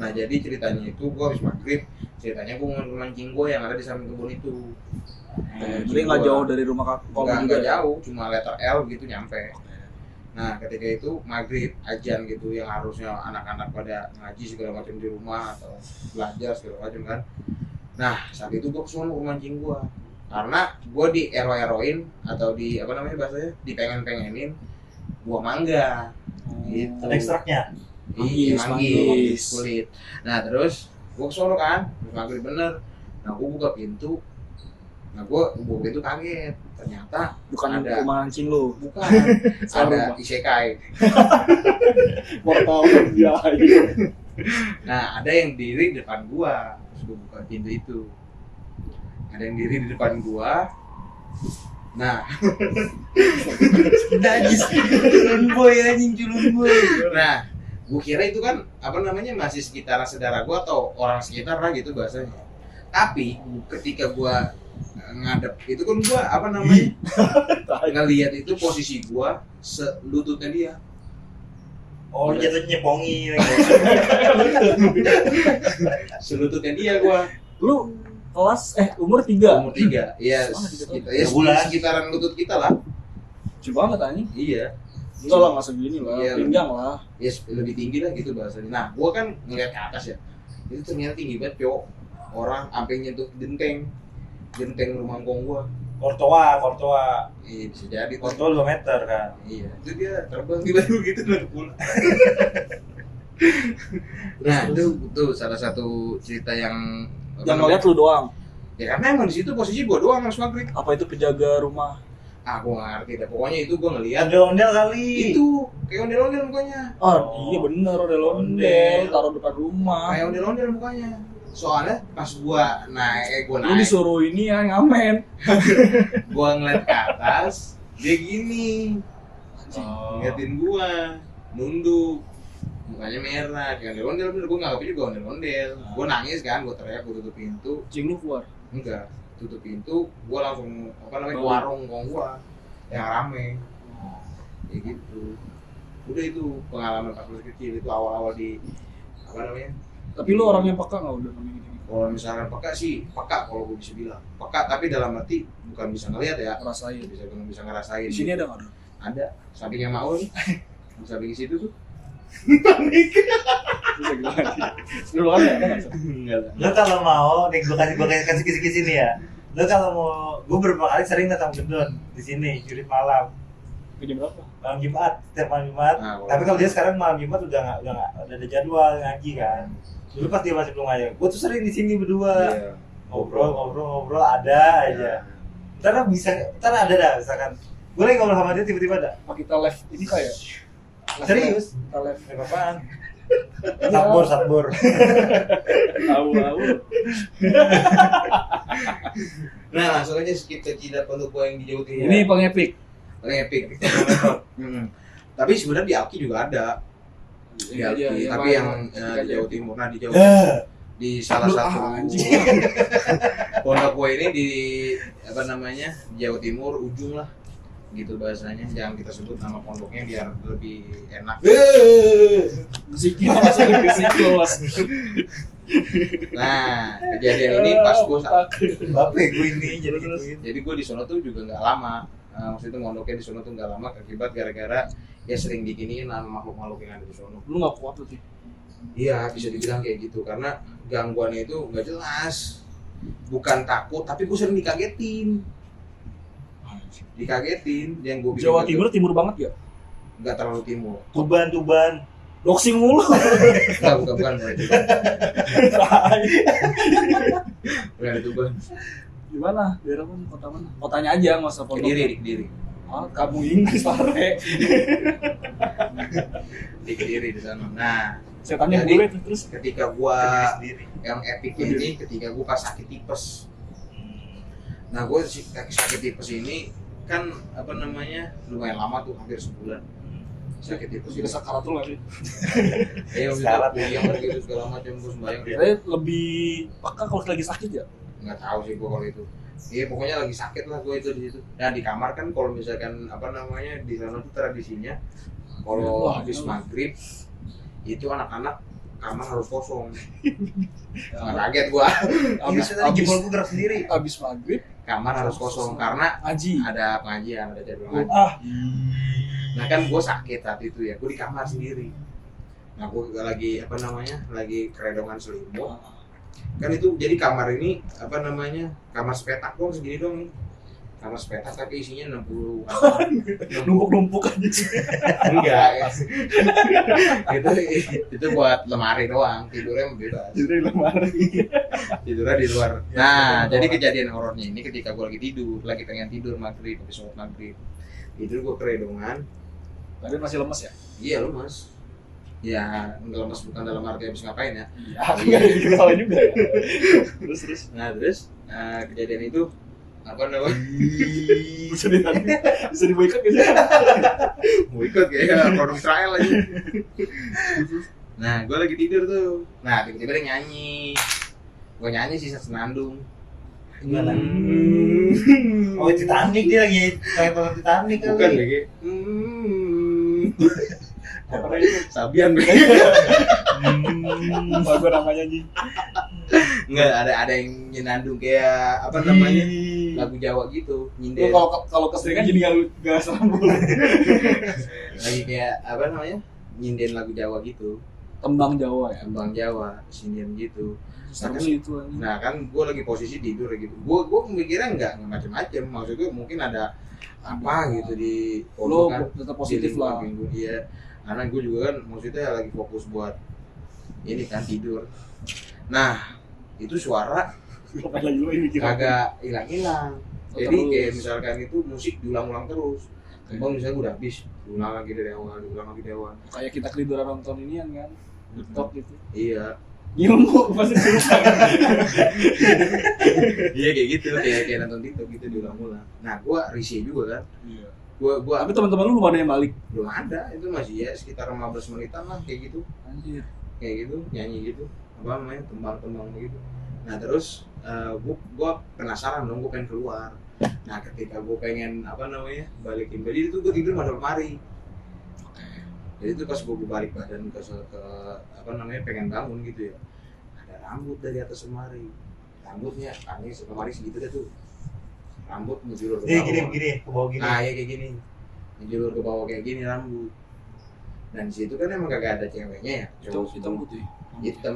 Nah jadi ceritanya itu gue habis maghrib, ceritanya gue mancing gue yang ada di samping kebun itu. Jadi nggak jauh dari rumah kakak juga. Nggak jauh, cuma letter L gitu nyampe. Nah ketika itu maghrib ajan gitu yang harusnya anak-anak pada ngaji segala macam di rumah atau belajar segala macam kan. Nah saat itu gue kesana ke mancing gue karena gue di ero-eroin atau di apa namanya bahasanya dipengen-pengenin buah mangga gitu. Ada ekstraknya. Iya, Manggis. manggis kulit. Nah terus gue kesana kan maghrib bener. Nah gue buka pintu. Nah gue buka pintu kaget. Ternyata Bukan ada. rumah mancing lu. Bukan, Sarung, ada Pak. isekai. Portal dia. Nah, ada yang diri di depan gua. Terus gua buka pintu itu. Ada yang diri di depan gua. Nah, najis. Culun boy anjing, culun boy. Nah, gua kira itu kan apa namanya masih sekitaran saudara gua atau orang sekitar lah gitu bahasanya. Tapi ketika gua ngadep itu kan gua apa namanya ngelihat itu posisi gua selututnya dia. Oh, jatuh nyepongi lagi. Selututnya dia gua. Lu kelas umur 3. Umur 3. Iya, Bulan. sekitaran lutut kita lah. Lucu banget anjing. Iya. Enggak lah, nggak segini lah. Iya. Pinggang lah. Yes, lebih tinggi lah gitu bahasanya. Nah, gua kan ngeliat ke atas ya. Itu ternyata tinggi banget, Pio. Orang sampai nyentuh genteng rumah ngkong gua. Kortoa. Iya, bisa jadi. Kortoa 2 meter kan. Iya, itu dia terbang tiba-tiba gitu dan pulang. Nah, itu salah satu cerita yang Yang ngeliat lu doang. Ya karena emang di situ posisi gua doang harus maghrib. Apa itu penjaga rumah? Ah, gua nggak ngerti deh. Pokoknya itu gua ngeliat Ondel-ondel kali. itu kayak ondel-ondel mukanya. Oh, iya bener ondel-ondel taruh depan rumah. Kayak ondel-ondel mukanya. Soalnya pas gua Lu naik, disuruh ini ya ngamen. gua ngeliat ke atas, dia gini, ngeliatin gua, nunduk, mukanya merah, kayak ondel-ondel, bener gua nggak juga ondel-ondel. Gua nangis kan, gua teriak, gua tutup pintu, Cing lu keluar. enggak, tutup pintu, gua langsung ke warung kong gua yang rame, kayak gitu. Udah itu pengalaman pas masih kecil, itu awal-awal di apa namanya. Tapi lu orang yang peka nggak udah namanya gitu? Kalau misalkan peka sih peka, kalau gue bisa bilang peka, tapi dalam arti bukan bisa ngelihat ya, Rasain. bisa ngerasain. Di sini ada nggak? Ada sampingnya Maun, samping situ tuh. Bisa gimana? Dulu kan ada nggak? Enggak lah. Lo kalau mau, nih gue kasih kisi-kisi nih ya. Lo kalau mau, gue beberapa kali sering datang Gendon di sini jurit malam, Jam berapa? malam Jumat, setiap malam Jumat. Nah, Tapi kalau dia sekarang malam Jumat udah ada jadwal ngaji kan. Dulu pas dia masih belum ngaji, gue tuh sering di sini berdua Iya. ngobrol ada aja. Ntar ada dah misalkan. Gue lagi ngobrol sama dia tiba-tiba ada. Apa kita live ini kayak? Serius? Kita live. Live apaan? Iya. Satbor. Tahu. Nah, langsung aja kita tidak perlu gua yang di Jawa Timur. Ini paling epic. paling epic. Tapi sebenarnya di Alki juga ada. Di Alki, tapi yang di Jawa Timur. Nah, di Jawa di salah satu pondok gue ini di apa namanya di Jawa Timur ujung lah gitu bahasanya, jangan kita sebut nama pondoknya biar lebih enak. Musiknya masih lebih kelas. Nah, kejadian ini pas gue Bapak gue ini jadi gituin. jadi gue di sono tuh juga nggak lama. Maksudnya pondoknya di sono tuh nggak lama akibat gara-gara ya sering diginiin sama makhluk-makhluk yang ada di sono. Lu nggak kuat tuh sih. Iya, bisa dibilang kayak gitu karena gangguannya itu nggak jelas. Bukan takut, tapi gue sering dikagetin. Yang gue bikin Jawa Timur banget ya? nggak terlalu timur. Tuban. Doxing mulu. Bukan itu Tuban. Gimana? Daerah mana? Kota mana? Kotanya aja, nggak usah pondok. Kediri. Ah, kamu Inggris pare. Di Kediri di sana. Nah, Setannya Jadi- bule tuh terus. ketika gua Sendiri. yang epicnya ini ketika gua pas sakit tipes. Nah, gua sakit tipes ini kan apa namanya lumayan lama tuh, hampir sebulan sakit tipes Udah ini. sakaratul nggak sih? Sekarat puyeng gitu segala macam gua sembayang. Saya lebih peka kalau lagi sakit ya. Nggak tahu sih gua kalau itu. Iya pokoknya lagi sakit lah gua itu di situ. Nah di kamar kan kalau misalkan apa namanya di sana tuh tradisinya kalau Wah, habis gimana? maghrib itu anak-anak kamar harus kosong. Nggak kaget gua. Abis Jempol gue gerak sendiri. abis maghrib Kamar harus kosong karena ngaji. ada pengajian, ada jadwal ngaji. Ah, Nah kan gue sakit saat itu ya, gue di kamar sendiri. Nah gue lagi apa namanya, lagi keredongan selimut. Kan itu jadi kamar ini apa namanya, kamar sepetak doang segini doang nih. Kamar sepetak tapi isinya 60 kamar. numpuk-numpuk aja. Enggak ya. itu buat lemari doang, tidurnya bebas. Jadi lemari. Tidurnya di luar. Nah, jadi kejadian horornya ini ketika gue lagi pengen tidur maghrib, habis sholat maghrib. Tidur gue keredongan. Tadi masih lemes ya? Iya lemas. Ya, lemas bukan dalam arti habis ngapain ya. Iya, enggak salah juga ya. Terus. Nah, terus kejadian itu apa namanya? Bisa diboikot gitu. Mau ikut kayak produk Israel aja. Nah, gue lagi tidur tuh. Nah, tiba-tiba dia nyanyi. Gue nyanyi sih senandung. Gimana? Oh Titanic dia lagi kayak nonton Titanic kali. Bukan lagi. Apa itu? Sabian gue. Apa gua namanya anjing? Enggak, ada yang nyenandung kayak apa namanya? Lagu Jawa gitu, Lu nyinden. kalau keseringan jadi enggak sambung. Lagi kayak apa namanya? Nyinden lagu Jawa gitu. Tembang Jawa ya. Tembang Jawa, nyinden gitu. Seru itu anjing. Nah kan gue lagi posisi tidur gitu. Gue mikirnya nggak macem-macem. Maksud gue mungkin ada apa gitu di Lu kan. tetap positif lah. Iya. Karena gue juga kan maksudnya lagi fokus buat ini kan tidur. Nah itu suara Ngapain lagi lu ini mikir? kagak hilang-hilang. Jadi Terus. kayak misalkan itu musik diulang-ulang terus. Kembang misalnya udah habis, diulang lagi dari awal. Kayak kita ketiduran nonton inian kan. TikTok gitu. Iya. Ilmu pasti susah. Iya kayak gitu, kayak nonton TikTok gitu diulang-ulang. Nah gue risih juga kan. Iya. Gue Tapi teman-teman lu belum ada yang balik. belum ada, itu masih ya sekitar 15 menitan lah kayak gitu, Anjir. nyanyi gitu, apa namanya, tembang gitu. Nah terus gue penasaran dong, gue pengen keluar. Nah ketika gue pengen apa namanya balikin beli itu gue tidur madep lemari. Jadi itu pas gue balik badan ke apa namanya pengen bangun gitu ya, ada rambut dari atas lemari, rambutnya kayaknya lemari segitu deh tuh, rambut menjulur ke Jadi bawah. gini ke bawah gini. Nah ya kayak gini, menjulur ke bawah kayak gini rambut. Dan di situ kan emang kagak ada ceweknya ya, Hitam semua. putih. Hitam,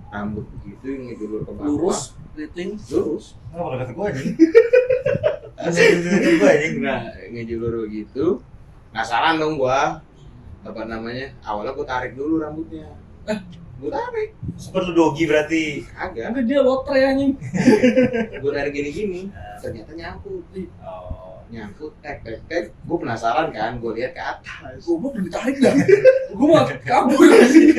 rambut begitu yang ngejulur ke bawah. Lurus, keriting. Lurus. Kenapa kata gue anjing? Kata gue anjing. Nah ngejulur begitu, penasaran dong gua, apa namanya? Awalnya gua tarik dulu rambutnya. Gua tarik, Seperti lu dogi berarti. agak. Enggak, dia lotre anjing. Gua tarik gini-gini, ternyata nyangkut. Oh. Nyangkut, tek. Gua penasaran kan, gua lihat ke atas. Goblok udah ditarik dah. Gua mau kabur sih.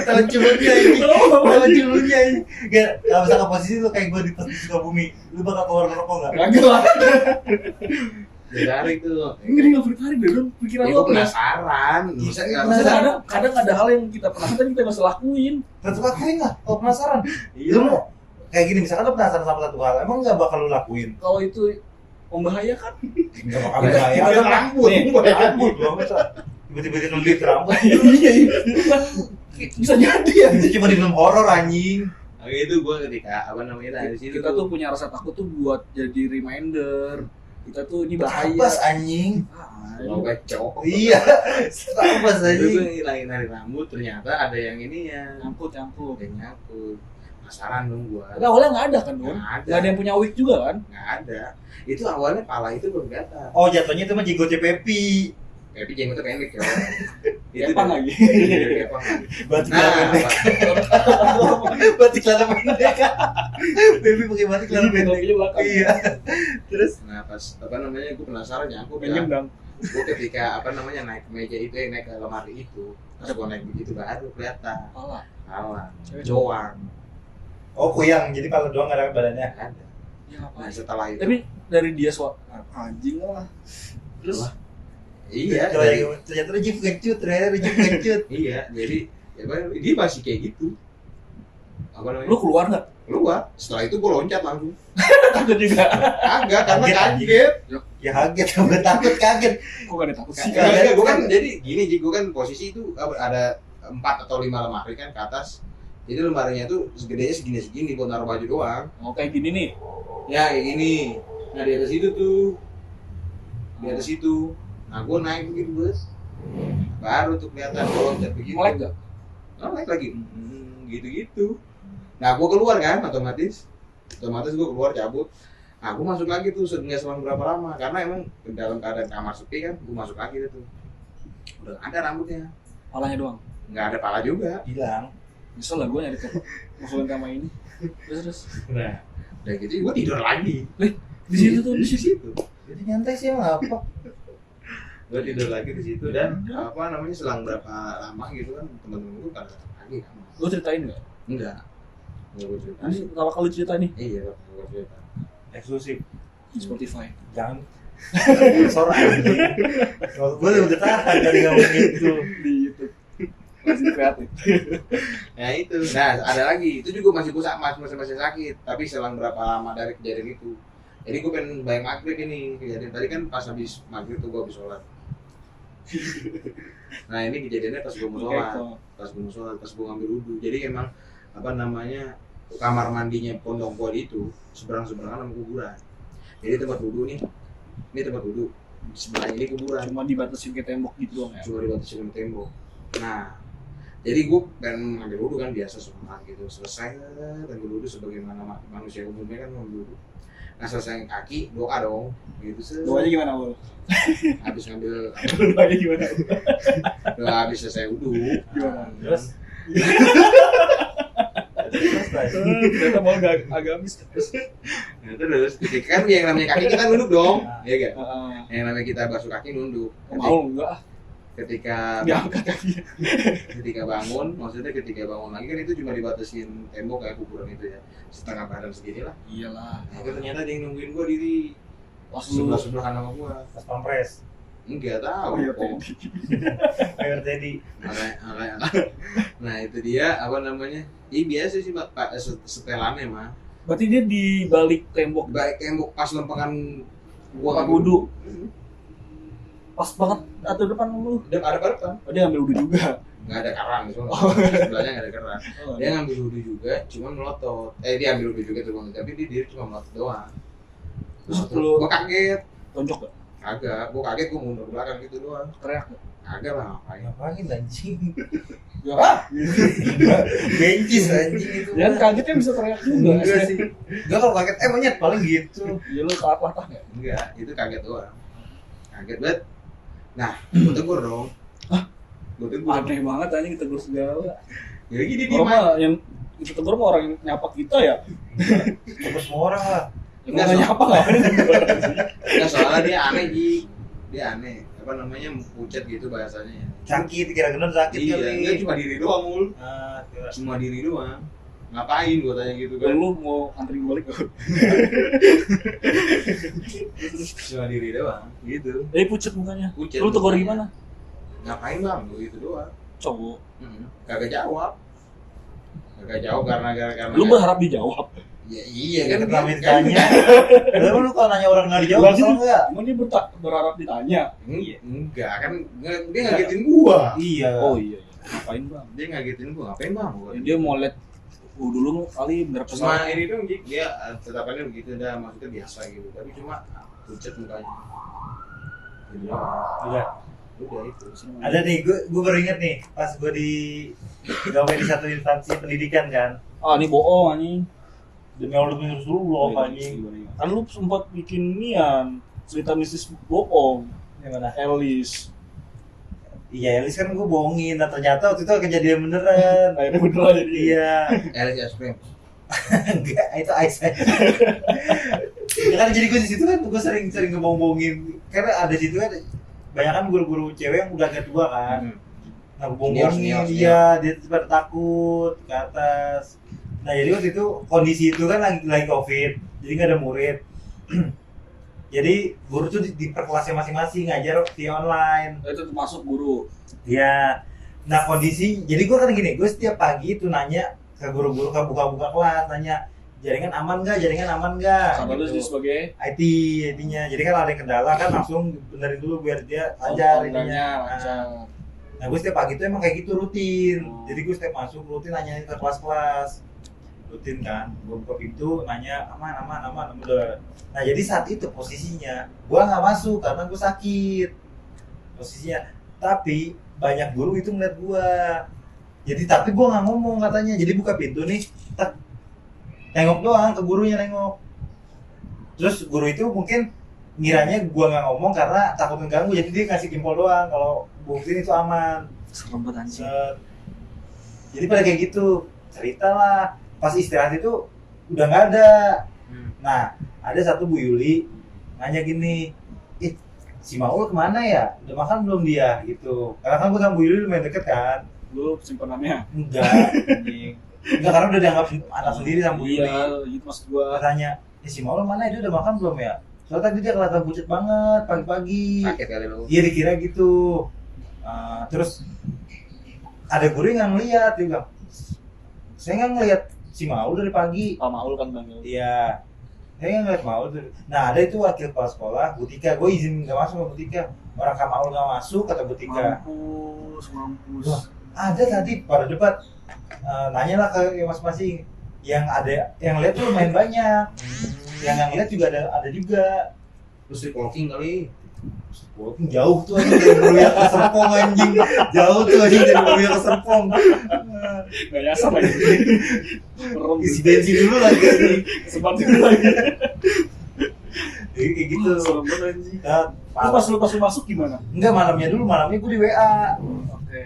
Tahu culunnya ini. Tahu culunnya ini. Gak bisa ke posisi lu kayak gue di Sukabumi. Lu bakal keluar ngerokok enggak? Kagak lah. Ditarik tuh. Enggak, dia enggak boleh tarik deh, Don. Pikiran Ya lu gua apa? penasaran. Bisa nggak bisa? Kadang ada hal yang kita penasaran kita nggak usah lakuin. Tetep lakuin lah kalau penasaran. Iya. Lu mau kayak gini misalkan lu penasaran sama satu hal, emang enggak bakal lu lakuin? Kalau itu membahayakan. Enggak bakal Iya, bahaya. iya, rambut. Nih, rambut gua masa tiba-tiba dia nunjuk rambut. Iya. Bisa jadi ya. Itu cuma di film horor anjing. Nah, itu gua ketika apa namanya dari situ Kita tuh punya rasa takut tuh buat jadi reminder. Kita tuh ini bahaya. Pas anjing. mau kecok. Iya. Pas Itu anjing. gue ngilangin rambut, ternyata ada yang ini ya. Nyangkut. Ada yang nyangkut. Penasaran dong gua. Tapi awalnya nggak ada kan, Don? Nggak ada. Nggak ada yang punya wig juga kan? Nggak ada. Itu awalnya pala itu belum kelihatan. Oh, jatuhnya itu mah jenggot Pepi. Tapi jenggotnya pendek ya. Kepang dia- lagi. Iya, kepang lagi. Batik Nah, celana pendek. Batik celana pendek. Pepi pakai batik celana pendek. Kakinya belakang. Iya. Terus nah pas apa namanya gue penasaran nyangkut Pinjem kan. dong. Gue ketika apa namanya naik ke meja itu, naik ke lemari itu, pas gue naik begitu baru kelihatan. Alah. Alah, Cewek doang. oh kuyang, jadi kalau doang nggak ada badannya. Nggak ada. Ya Nah ngapain? setelah itu, Tapi dari dia anjing lah. Terus Wah. iya, Kalau dari- yang ternyata Rejip kecut, ternyata Rejip kecut. iya, jadi ya, dia masih kayak gitu. Apa namanya? lu keluar nggak? Keluar. Setelah itu gue loncat langsung. Takut juga. Agak karena Kaget, kaget. Ya kaget, gue takut kaget. Kok gak ada takut sih? Kagak, gue kan jadi gini, gue kan posisi itu ada 4 atau 5 lemari kan ke atas. Jadi lemarinya tuh segedenya segini buat naruh baju doang. Oh kayak gini nih. Ya kayak gini. Nah di atas itu tuh, di atas itu. Nah gue naik begitu bos. Baru tuh kelihatan gue loncat begitu. Melek gak? Naik lagi. Gitu-gitu. Nah gue keluar kan otomatis gue keluar cabut. Nah gue masuk lagi tuh nggak selang berapa lama karena emang dalam keadaan kamar sepi kan, gue masuk lagi tuh. Udah nggak ada rambutnya, Palanya doang. nggak ada pala juga. Hilang. Nyesel lah gue nyari masukin kamar ini. Terus. Nah, udah gitu gue tidur lagi. Di situ tuh, di situ. Jadi nyantai sih emang apa? Gue tidur lagi di situ dan apa namanya selang berapa lama gitu kan temen-temen gue pada datang lagi kan. Lu ceritain gak? Enggak. Nggak gue cerita. Ini pertama kali cerita nih. Iya, gue cerita. Eksklusif. Spotify. Jangan. Sore anjing. Kalau gue udah tahan dari ngomongin itu. Di YouTube. Masih kreatif. Nah itu, nah ada lagi, itu juga masih gue masih sakit, tapi selang berapa lama dari kejadian itu. Jadi gue pengen bayang maghrib ini kejadian tadi kan pas habis maghrib tuh gue habis sholat. Nah ini kejadiannya pas gue mau sholat, pas gue ngambil wudhu. Jadi emang apa namanya kamar mandinya pondok gue itu seberang-seberangan sama kuburan. Jadi tempat wudhu nih, ini tempat wudhu, sebelah ini kuburan. Cuma dibatasin ke tembok gitu doang ya. Cuma dibatasi sama tembok. Nah, jadi gue pengen ngambil wudhu kan biasa semua gitu. Selesai ngambil wudhu sebagaimana manusia umumnya kan ngambil wudhu. Nah selesai kaki doa dong, gitu sih. Doanya gimana, Bol? Habis ngambil, Doanya gimana? doa habis selesai wudhu. Gimana? Terus? Ternyata mau agamis. Nah, terus ketika kan yang namanya kaki kita nunduk dong, iya gak? Heeh. Yang namanya kita basuh kaki nunduk. Mau enggak? Ketika Diangkat kakinya. ketika bangun, maksudnya ketika bangun lagi kan itu cuma dibatasin tembok kayak kuburan itu ya, setengah badan segini lah. Iyalah. Nah, itu ternyata dia yang nungguin gua diri Pas lu sebelah-sebelahan sama gua. Pas pampres. Enggak tahu iya, kok. Air Teddy. Makanya. Nah itu dia apa namanya? Iya biasa sih pak setelannya mah. Berarti dia di balik tembok Baik tembok pas lempengan tempat wudhu. Pas banget atau depan lu. Udah ada kan? Oh, dia ngambil wudhu juga. Nggak ada karang di sana. Sebelahnya nggak ada karang. Oh, Dia ngambil wudhu juga, cuma melotot. Dia ambil wudhu juga tuh bang, tapi dia cuma melotot doang. Terus lu Gua kaget. tonjok gak? Kagak, gua kaget gua mundur ke belakang gitu doang. Teriak gak? Kagak lah ngapain. Ngapain anjing? Ya, Bencis anjing itu. ya kan kagetnya bisa teriak juga. Enggak sih. Enggak kalau kaget monyet paling gitu. Ya lu latah gak? Enggak, itu kaget doang. Kaget banget. Nah, gua tegur dong. Gua tegur. Aneh banget anjing ditegur segala. Ya gini Orang dia mah yang kita tegur mah orang yang nyapa kita ya. Terus semua orang lah. Yang Enggak, nggak so- nyapa nggak? Enggak, soalnya dia aneh Ji. Dia aneh. Apa namanya, pucat gitu bahasanya ya. Sakit, kira-kira sakit Iya, kali. enggak cuma diri doang mul. Ah, kira. Cuma diri doang. Ngapain gua tanya gitu kan. Lu mau antri balik gak? Cuma diri doang gitu. Pucet mukanya. Pucat Lu tegur mukanya. gimana? Ngapain bang? Gua gitu doang. Cowok. Kagak jawab. Kagak jawab karena Lu berharap dijawab. Ya iya Kan kan kami ditanya. Lalu lu kalau nanya orang nggak dijawab, Berarti- tau nggak? Emang dia berharap ditanya? Enggak kan dia ngagetin gua. Iya. Oh iya. Ngapain bang? Dia ngagetin gua, ngapain bang? Gua. Dia mau liat dulu kali bener Cuma ini dong Jik, dia tetapannya begitu dah, maksudnya biasa gitu. Tapi cuma pucat mukanya. Gitu doang. Udah. Udah itu. Ada nih, gue baru inget nih, pas gue di gawe di satu instansi pendidikan kan. Ah ini bohong anjing. Demi Allah demi Rasulullah anjing. Kan lu sempat bikin nian cerita mistis bohong. Gimana? Elis. Iya, Elis kan gue bohongin, nah ternyata waktu itu kejadian beneran. Akhirnya beneran jadi. Iya. LS Spring. Enggak, itu Aisyah. Ya kan jadi gue di situ kan gue sering ngebohong-bohongin karena ada situ kan banyak kan guru-guru cewek yang udah agak tua kan. Nah, gue bohong-bohongin Senior. dia pada takut ke atas. Nah, jadi waktu itu kondisi itu kan lagi Covid, jadi nggak ada murid. Jadi guru tuh di per kelasnya masing-masing ngajar via online. Itu masuk guru. Ya. Nah, kondisi jadi gue kan gini, gue setiap pagi itu nanya ke guru-guru ke buka-buka kelas, nanya jaringan aman nggak? Sampai lu Gitu. sebagai IT-nya. Jadi kan ada yang kendala kan langsung benerin dulu biar dia lancar ininya. lancar. Nah, gue setiap pagi itu emang kayak gitu rutin. Oh. Jadi gue setiap masuk rutin nanyain ke kelas-kelas. Rutin kan, gue buka pintu nanya aman udah. Nah, jadi saat itu posisinya gue nggak masuk karena gue sakit posisinya. Tapi banyak guru itu ngeliat gue. Jadi tapi gue nggak ngomong katanya. Jadi buka pintu nih, tak nengok doang ke gurunya nengok. Terus guru itu mungkin ngiranya gue nggak ngomong karena takut mengganggu, jadi dia ngasih jempol doang kalau buktiin itu aman. Serem banget anjing. Set. Jadi pada kayak gitu cerita lah. Pas istirahat itu udah nggak ada. Nah, ada satu Bu Yuli nanya gini, si Maul kemana ya? Udah makan belum dia? Gitu. Karena kan gue sama Bu Yuli lumayan deket kan. Lu simpanannya. Enggak, anjing. Enggak, karena udah dianggap anak sendiri sama Bu Yuli. Iya, itu maksud gua. Katanya, si Maul mana ya? Dia udah makan belum ya? Soalnya tadi dia kelihatan pucat banget pagi-pagi. Sakit kali lu. Iya, dikira gitu. Terus ada guru yang ngeliat, dia bilang, saya nggak ngeliat si Maul dari pagi. Pak Maul kan manggil. Iya, saya nggak ngeliat Maul. Nah, ada itu wakil kepala sekolah, Bu Tika. Gue izin nggak masuk sama Bu Tika. Orang Kak Maul nggak masuk, kata Bu Tika. Mampus. Wah, ada tadi pada debat. Nanya lah ke masing-masing. Yang ada, yang lihat tuh lumayan banyak. Yang nggak ngeliat juga ada juga. Terus walking kali. Walaupun jauh tuh anjing dari Meruya ke Serpong anjing. Jauh tuh anjing dari Meruya ke Serpong. Gak nyasar lagi. Serem. Isi bensin dulu lagi anjing. Sempat dulu lagi. Jadi kayak gitu. Serem banget anjing. Nah, Lu pas lu masuk gimana? enggak malamnya gue di WA. Oke.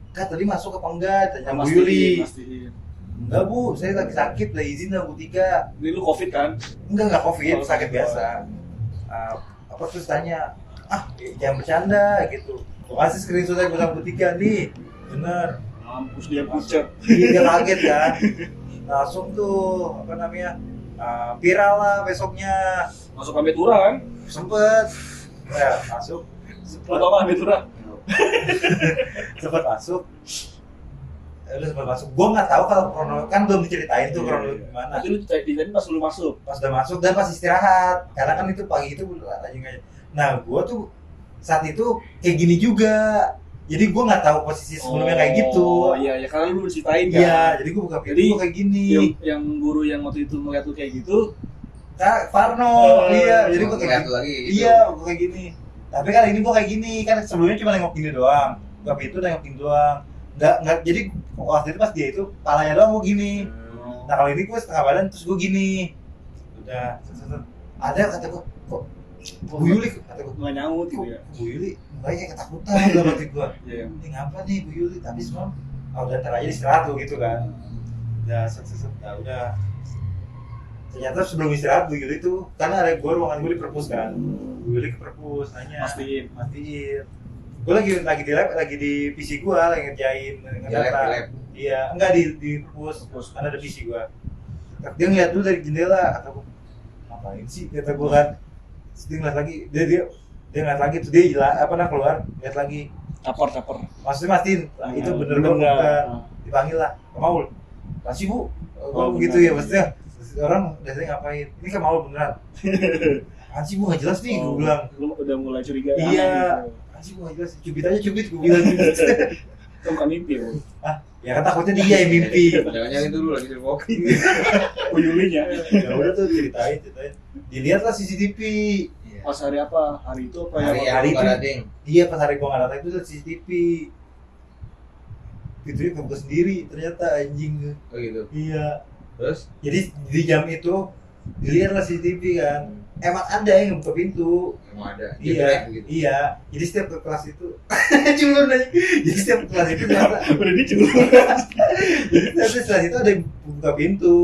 Kak tadi masuk apa enggak? Tanya Bu Yuli. Pastiin. Enggak Bu, saya lagi sakit, lah izin sama Bu Tika. Ini lu COVID kan? Enggak Covid, Oh, sakit biasa. Apa terus tanya, jangan bercanda gitu. Gue kasih screenshot aja sama Bu Tika nih. Bener. Mampus dia pucat. Dia kaget kan. Langsung tuh apa namanya? Viral lah besoknya. Masuk sampai Tura kan? Sempet ya masuk. Lu tau gak sampai Tura? Sempet masuk. Udah sempet masuk. Gue nggak tahu kalau kan belum diceritain tuh kronologi gimana. Nanti lu diceritain pas lu masuk. Pas udah masuk dan pas istirahat, karena kan itu pagi itu lagi nggak. Nah, gue tuh saat itu kayak gini juga. Jadi gue nggak tahu posisi sebelumnya kayak gitu. Oh iya, karena lu ceritain kan. Iya, jadi gue buka pintu Jadi, gue kayak gini. Yang guru yang waktu itu ngeliat lu kayak gitu, Kak Farno, iya, jadi gue kayak Ngeliat lagi gitu. Iya, gue kayak gini. Tapi kali ini gue kayak gini, kan sebelumnya cuma nengok gini doang. Buka pintu nengok gini doang. Nggak, jadi waktu itu pas dia itu palanya doang gue gini. Nah kalau ini gue setengah badan terus gue gini. Udah, ada kata gue, kok Bu Yuli, kata gue, nggak nyaut gitu kok ya. Bu Yuli mukanya kayak ketakutan udah berarti gue. Iya. Ini ngapa nih Bu Yuli? Tapi semua, udah ntar aja istirahat tuh gitu kan. Udah, udah. Ternyata sebelum istirahat Bu Yuli tuh, karena ada gue ruangan gue di perpus kan. Bu Yuli ke perpus, nanya. Mastiin. Gue lagi di lab, lagi di PC gue, lagi ngerjain Di lab. Iya, enggak di perpus, karena ada PC gue. Dia ngeliat dulu dari jendela, kata gue, ngapain sih? Kata gue kan. Terus dia ngeliat lagi, dia ngeliat lagi tuh dia keluar, ngeliat lagi. Capor. Maksudnya mastiin, itu bener Bener bukan? nggak? Dipanggil lah, Kak Maul. Masih Bu? Oh, Gitu bener. ya maksudnya. Orang biasanya ngapain? Ini Kak Maul beneran. Apaan sih Bu, nggak jelas nih, gue bilang. Lu udah mulai curiga. Iya. Gitu. Apaan sih Bu, nggak jelas, cubit aja cubit, gue bilang. Itu bukan mimpi, Bu. Ya kan takutnya dia yang mimpi. Jangan-jangan itu dulu lagi telepokin. Uyulinya. Ya udah tuh ceritain. Dilihatlah CCTV. Pas hari apa? Hari itu apa ya? Hari yang hari lu nggak itu. dateng. Iya pas hari gua nggak datang itu lihat CCTV. Pintunya kebuka sendiri ternyata anjing. Oh gitu. Iya. Terus? Jadi di jam itu dilihatlah CCTV kan. Emang ada yang buka pintu. Emang ada. Iya. Gitu. Iya. Jadi setiap ke kelas itu culun aja. Jadi setiap kelas itu ternyata. Udah diculun. Jadi ternyata setelah itu ada yang buka pintu.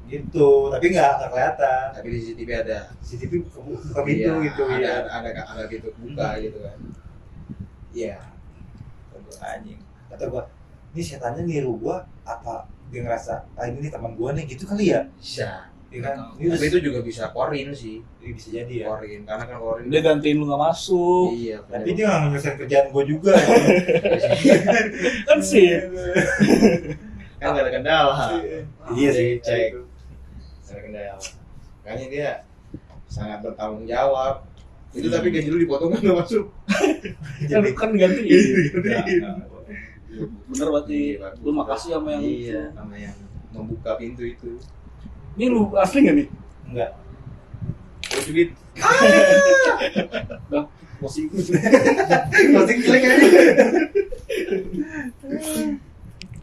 Gitu. Tapi nggak kelihatan. Tapi di CCTV ada. CCTV buka pintu Iya, gitu. ada, Iya. ada pintu buka gitu kan. Iya. Anjing, kata gua ini setannya niru gua apa dia ngerasa ini nih teman gua nih gitu kali ya, Bisa. ya kan? Tapi itu juga bisa korin sih. Bisa jadi ya. Korin, karena kan korin. Dia gantiin lu nggak masuk. Iya. Tapi dia nggak nyelesain kerjaan gua juga. Kan sih. kan gak ada kendala. Iya sih, Cek. Gak ada kendala. Makanya dia sangat bertanggung jawab. Itu tapi gaji lu dipotong kan gak masuk. Kan gantiin. Bener berarti. Iya, Lu makasih sama yang iya, sama yang membuka pintu itu. Ini lu asli nggak nih? Enggak. Terus duit. Dah, posisi Closing jelek aja.